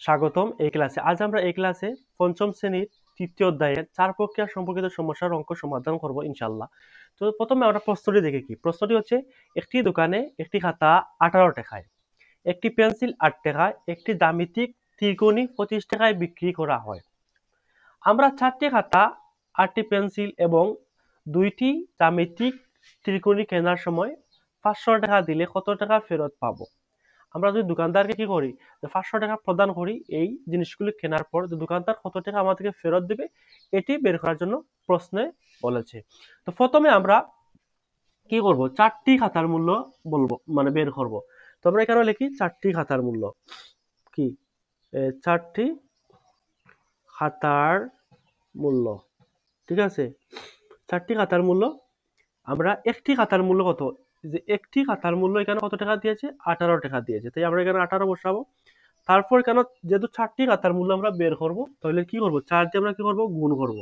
স্বাগতম এই ক্লাসে। আজ আমরা এই ক্লাসে পঞ্চম শ্রেণীর তৃতীয় অধ্যায়ের চার প্রক্রিয়া সম্পর্কিত সমস্যার অঙ্ক সমাধান করব ইনশাল্লাহ। তো প্রথমে আমরা প্রশ্নটি দেখে কি। প্রশ্নটি হচ্ছে, একটি দোকানে একটি খাতা 18 টাকায়, একটি পেন্সিল 8 টাকায়, একটি জ্যামিতিক ত্রিকোণী 25 টাকায় বিক্রি করা হয়। আমরা 4টি খাতা, 8টি পেন্সিল এবং 2টি জ্যামিতিক ত্রিকোণী কেনার সময় 500 টাকা দিলে কত টাকা ফেরত পাবো? আমরা যদি দোকানদারকে কি করি, 500 টাকা প্রদান করি, এই জিনিসগুলি কেনার পর দোকানদার কত টাকা আমাদেরকে ফেরত দেবে এটি বের করার জন্য প্রশ্নে বলেছে। তো প্রথমে আমরা কি করব, 4টি খাতার মূল্য বলবো, মানে বের করব। তো আমরা এখানে লিখি 4টি খাতার মূল্য কি, 4টি খাতার মূল্য, ঠিক আছে। 4টি খাতার মূল্য, আমরা একটি খাতার মূল্য কত, যে একটি খাতার মূল্য এখানে কত টাকা দিয়েছে, 18 টাকা দিয়েছে, তাই আমরা এখানে 18 বসাবো। তারপর কেন, যেহেতু 4টি খাতার মূল্য আমরা বের করব, তাহলে কি করব, 4 দিয়ে আমরা কি করব, গুণ করব,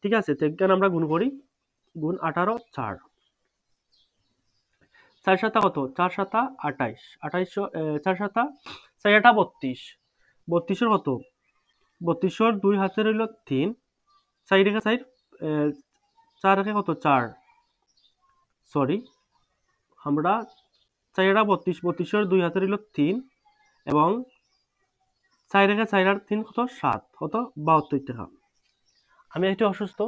ঠিক আছে। তো এখানে আমরা গুণ করি, গুণ 18 4, 4 সাতা কত, 4 সাতা 28, 28 4 সাতা 4 আটা 32, 32 এর কত, 32 এর 2 হাতে রইল 3, 4 রেখে 4, 4 রেখে কত 4, সরি আমরা 4 আটা 32, 32 এর 2 হাতে রইল 3 এবং 4 রেখে 4 আর 3 কত 7, কত 72 টাকা। আমি একটু অসুস্থ,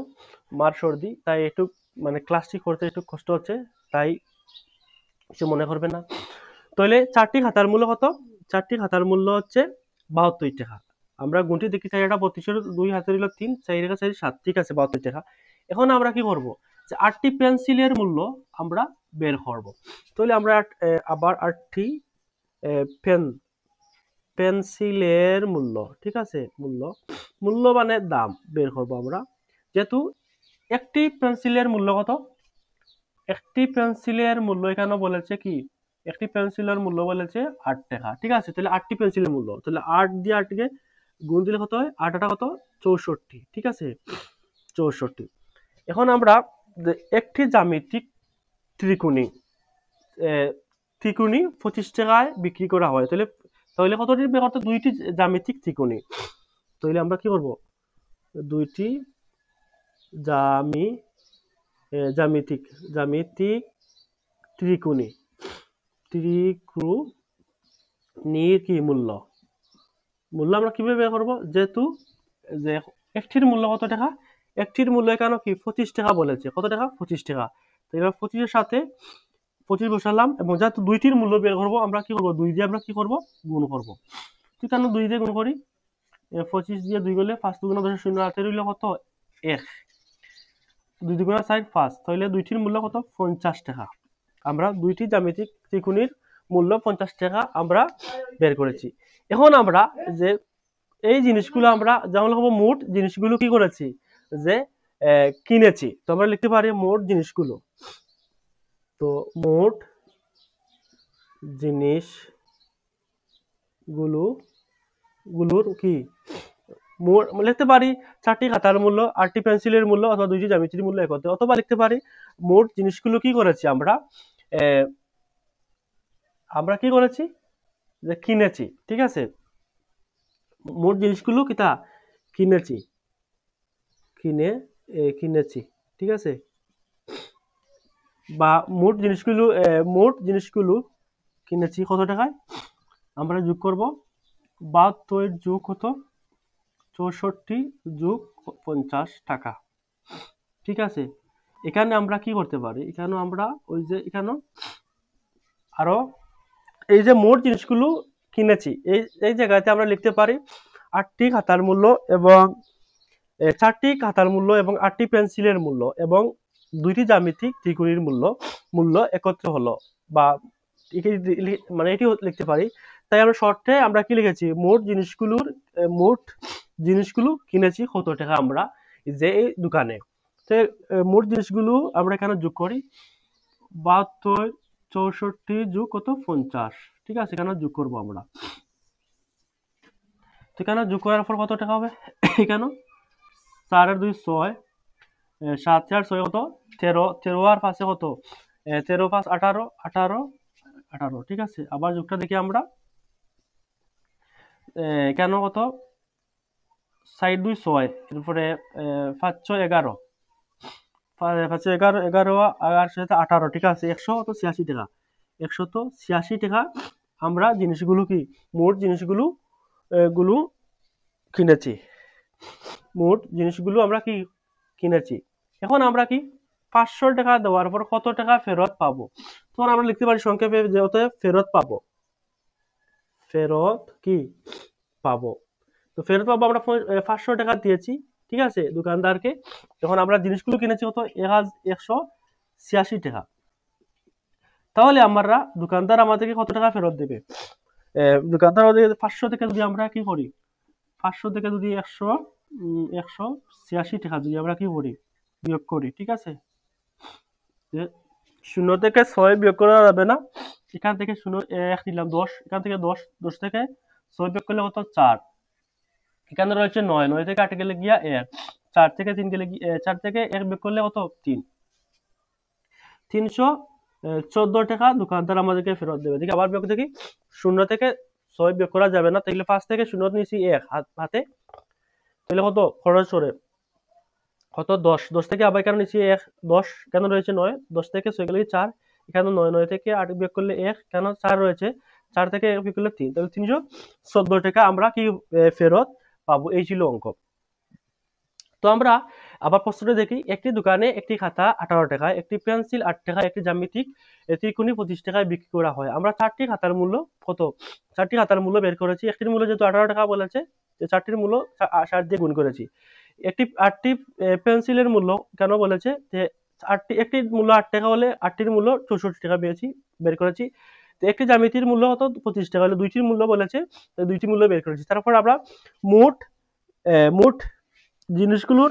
মার সর্দি, তাই একটু মানে ক্লাসটি করতে একটু কষ্ট হচ্ছে, তাই কিছু মনে করবে না। তাহলে 4টি খাতার মূল্য কত, 4টি খাতার মূল্য হচ্ছে 72 টাকা। আমরা গুণটি দেখি, 4 আটা 32 এর 2 হাতে রইল 3, 4 রেখে 4 7, ঠিক আছে 72 টাকা। এখন আমরা কি করব, যে 8টি পেন্সিলের মূল্য আমরা বের করব। তাহলে আমরা আবার 8টি পেন্সিলের মূল্য, ঠিক আছে, মূল্য মানে দাম বের করব আমরা। যেহেতু একটি পেন্সিলের মূল্য কত, একটি পেন্সিলের মূল্য এখানে বলেছে কি, একটি পেন্সিলের মূল্য বলেছে 8 টাকা, ঠিক আছে। তাহলে 8টি পেন্সিলের মূল্য, তাহলে 8 দিয়ে 8 কে গুণ দিলে কত হয়, 8 কত 64, ঠিক আছে 64। এখন আমরা একটি জ্যামিতিক ত্রিকোণী 25 টাকায় বিক্রি করা হয়, তাহলে তাহলে কতটি বের করতে, 2টি জ্যামিতিক ত্রিকোণী। তাহলে আমরা কি করব, 2টি জ্যামিতিক ত্রিকোণীর কি মূল্য আমরা কিভাবে বের করব, যেহেতু যে একটির মূল্য কত টাকা, একটির মূল্য এখানে কি 25 টাকা বলেছে, কত টাকা 25 টাকা। তো এবার 25 এর সাথে 25 বসালাম, এবং যেহেতু 2টির মূল্য বের করব, আমরা কি করব, 2 দিয়ে আমরা কি করব, গুণ করব। ঠিক আছে, 2 দিয়ে গুণ করি, 25 দিয়ে 2 গেলে 5 দুগুণ 10, 0 হাতে রইল কত 1, 2 দুগুণ 4 5, তাহলে 2টির মূল্য কত 50 টাকা। আমরা 2টি জ্যামিতিক ত্রিকোণীর মূল্য 50 টাকা আমরা বের করেছি। এখন আমরা যে এই জিনিসগুলো আমরা যেমন লিখব, মোট জিনিসগুলো কি করেছি, যে কিনেছি, তো আমরা লিখতে পারি মোট জিনিসগুলো। তো মোট জিনিসগুলোর কি লিখতে পারি, 4টি খাতার মূল্য, 8টি পেন্সিলের মূল্য, অথবা 2টি জ্যামিতির মূল্য একত্রে, অথবা লিখতে পারি মোট জিনিসগুলো কি করেছি আমরা কি করেছি, যে কিনেছি, ঠিক আছে। মোট জিনিসগুলো কিতা কিনেছি, ঠিক আছে। বা মোট জিনিসগুলো কিনেছি কত টাকায়, আমরা যোগ করব 72 যোগ কত 64 যোগ 50 টাকা, ঠিক আছে। এখানে আমরা কি করতে পারি, এখানে আমরা ওই যে এখানে আরো এই যে মোট জিনিসগুলো কিনেছি, এই জায়গাতে আমরা লিখতে পারি 8টি খাতার মূল্য এবং 4টি খাতার মূল্য এবং 8টি পেন্সিলের মূল্য এবং 2টি জ্যামিতিক ত্রিকোণীর মূল্য একত্র হলো, বা মানে এটি লিখতে পারি। তাই আমরা শর্টে আমরা কি লিখেছি, মোট জিনিসগুলো কিনেছি কত টাকা আমরা যে এই দোকানে। তো মোট জিনিসগুলো আমরা এখানে যোগ করি, 72 64 যোগ কত 50, ঠিক আছে, এখানে যোগ করব আমরা। তো এখানে যোগ করার পর কত টাকা হবে, এখানে 4 আর 2 6, 7 4 6 কত 13, 13 আর 5 কত 13 5 18, 18, 18, ঠিক আছে। আবার যোগটা দেখি আমরা, কেন কত 4 2 6 এরপরে 5 6 11 5 11 11 আর সাথে 18 ঠিক আছে 186 টাকা 186 টাকা আমরা জিনিসগুলো কি মোট জিনিসগুলো গুলো কিনেছি মোট জিনিসগুলো আমরা কি কিনেছি এখন আমরা কি 500 টাকা দেওয়ার পর কত টাকা ফেরত পাবো তখন আমরা লিখতে পারি সংক্ষেপে যে অতএব ফেরত পাবো ফেরত কি পাবো তো ফেরত পাবো আমরা 500 টাকা দিয়েছি ঠিক আছে দোকানদারকে যখন আমরা জিনিসগুলো কিনেছি কত 186 টাকা তাহলে আমরা দোকানদার আমাদেরকে কত টাকা ফেরত দেবে দোকানদার আমাদের 500 থেকে যদি আমরা কি করি 500 থেকে যদি 186 টাকা যদি আমরা কি করি বিয়োগ করি ঠিক আছে যে 0 থেকে 6 বিয়োগ করা যাবে না এখান থেকে 0 1 নিলাম 10 এখান থেকে 10 থেকে 6 বিয়োগ করলে কত 4 এখানে রয়েছে 9 9 থেকে 8 গেলে গিয়া 1 4 থেকে 3 গেলে 4 থেকে 1 বিয়োগ করলে কত 3 314 টাকা দোকানদার আমাদেরকে ফেরত দেবে দেখি আবার বিয়োগ দেখি 0 থেকে 6 বিয়োগ করা যাবে না তাহলে 5 থেকে 0 নিয়েছি 1 হাতে তাহলে কত খরচ করে কত 10 10 থেকে আবার এখানে নিচে 1 10 কেন রয়েছে 9 10 থেকে 6 গেলে 4 এখানে 9 9 থেকে 8 বিয়োগ করলে 1 কেন 4 রয়েছে 4 থেকে 1 বিয়োগ করলে 3 তাহলে 314 টাকা আমরা কি ফেরত পাবো এই ছিল অঙ্ক তো আমরা আবার প্রশ্নটা দেখি একটি দোকানে একটি খাতা 18 টাকায় একটি পেন্সিল 8 টাকায় একটি জ্যামিতিক ত্রিকোণী 25 টাকায় বিক্রি করা হয় আমরা চারটি খাতার মূল্য কত চারটি খাতার মূল্য বের করেছি একটির মূল্য যেহেতু 18 টাকা বলেছে চারটির মূল্য 60 দিয়ে গুণ করেছি আটটি পেন্সিলের মূল্য কেন বলেছে যে একটির মূল্য 8 টাকা হলে আটটির মূল্য 64 টাকা বের করেছি তো একটি জ্যামিতির মূল্য কত 25 টাকা হলে দুইটির মূল্য বলেছে দুইটি মূল্য বের করেছি তারপর আমরা মোট মোট জিনিসগুলো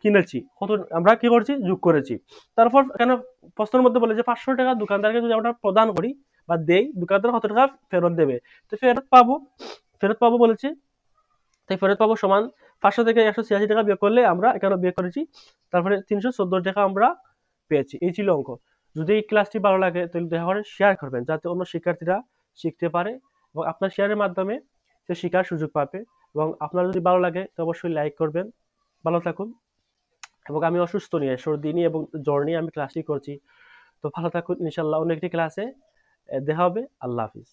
কিনেছি কত আমরা কি করছি যোগ করেছি তারপর এখানে প্রশ্নের মধ্যে বলে যে 500 টাকা দোকানদারকে যদি আমরা প্রদান করি বা দেই দোকানদার কত টাকা ফেরত দেবে তো ফেরত পাবো বলেছে তাই ফেরত পাবো সমান 500 থেকে 186 টাকা বিয়োগ করলে আমরা এখানে বিয়োগ করেছি তারপরে 314 টাকা আমরা পেয়েছি এই ছিল অঙ্ক যদি এই ক্লাসটি ভালো লাগে তাহলে দয়া করে শেয়ার করবেন যাতে অন্য শিক্ষার্থীরা শিখতে পারে এবং আপনার শেয়ারের মাধ্যমে সে শেখার সুযোগ পাবে এবং আপনার যদি ভালো লাগে তো অবশ্যই লাইক করবেন ভালো থাকুন এবং আমি অসুস্থ নিয়ে সর্দি নিয়ে এবং জ্বর নিয়ে আমি ক্লাসটি করছি তো ভালো থাকুন ইনশাল্লাহ অন্য একটি ক্লাসে দেখা হবে আল্লাহ হাফিজ